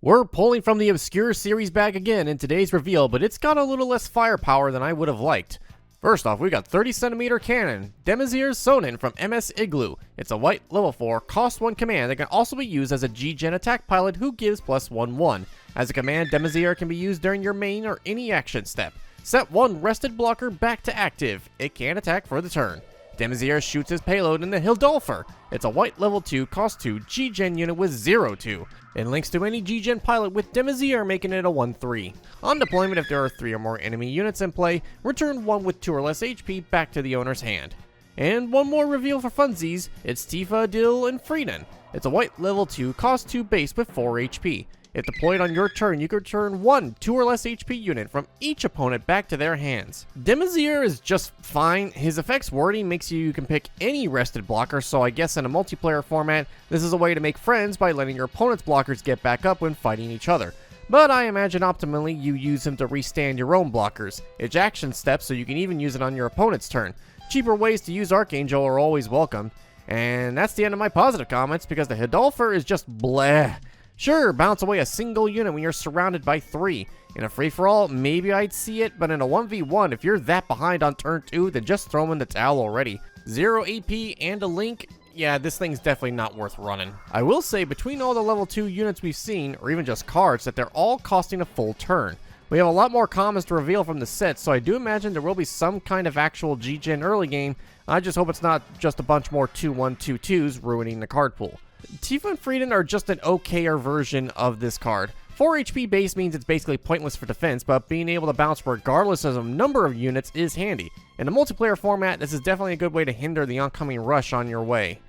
We're pulling from the obscure series bag again in today's reveal, but it's got a little less firepower than I would have liked. First off, we got 30cm cannon, Demazir Sonin from MS IGLOO. It's a white level 4, cost 1 command that can also be used as a G-Gen attack pilot who gives +1/1. As a command, Demazir can be used during your main or any action step. Set 1 rested blocker back to active. It can attack for the turn. Demazir shoots his payload in the HILDOLFR. It's a white level 2, cost 2 G-Gen unit with 0/2. It links to any G-Gen pilot with Demazir, making it a 1/3. On deployment, if there are 3 or more enemy units in play, return 1 with 2 or less HP back to the owner's hand. And one more reveal for funsies, it's Tifa, Dill, and Frieden. It's a white level 2, cost 2 base with 4 HP. If deployed on your turn, you can return 1 2 or less HP unit from each opponent back to their hands. Demazir is just fine. His effects wording makes you can pick any rested blocker, so I guess in a multiplayer format, this is a way to make friends by letting your opponent's blockers get back up when fighting each other. But I imagine optimally you use him to restand your own blockers. It's action steps, so you can even use it on your opponent's turn. Cheaper ways to use Archangel are always welcome. And that's the end of my positive comments, because the HILDOLFR is just bleh. Sure, bounce away a single unit when you're surrounded by 3. In a free-for-all, maybe I'd see it, but in a 1v1, if you're that behind on turn 2, then just throw him in the towel already. 0 AP and a link, yeah, this thing's definitely not worth running. I will say, between all the level 2 units we've seen, or even just cards, that they're all costing a full turn. We have a lot more commons to reveal from the set, so I do imagine there will be some kind of actual G-Gen early game. I just hope it's not just a bunch more 2/1, 2/2s ruining the card pool. Tifa and Frieden are just an okayer version of this card. 4 HP base means it's basically pointless for defense, but being able to bounce regardless of the number of units is handy. In a multiplayer format, this is definitely a good way to hinder the oncoming rush on your way.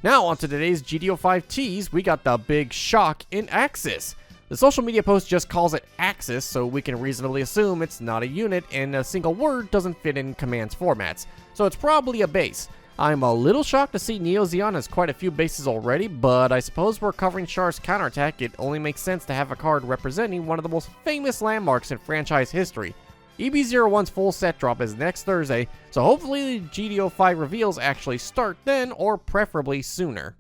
Now onto today's GDO5 tease, we got the big shock in Axis. The social media post just calls it Axis, so we can reasonably assume it's not a unit and a single word doesn't fit in commands formats, so it's probably a base. I'm a little shocked to see Neo Zeon has quite a few bases already, but I suppose we're covering Char's counterattack. It only makes sense to have a card representing one of the most famous landmarks in franchise history. EB01's full set drop is next Thursday, so hopefully the GDO5 reveals actually start then, or preferably sooner.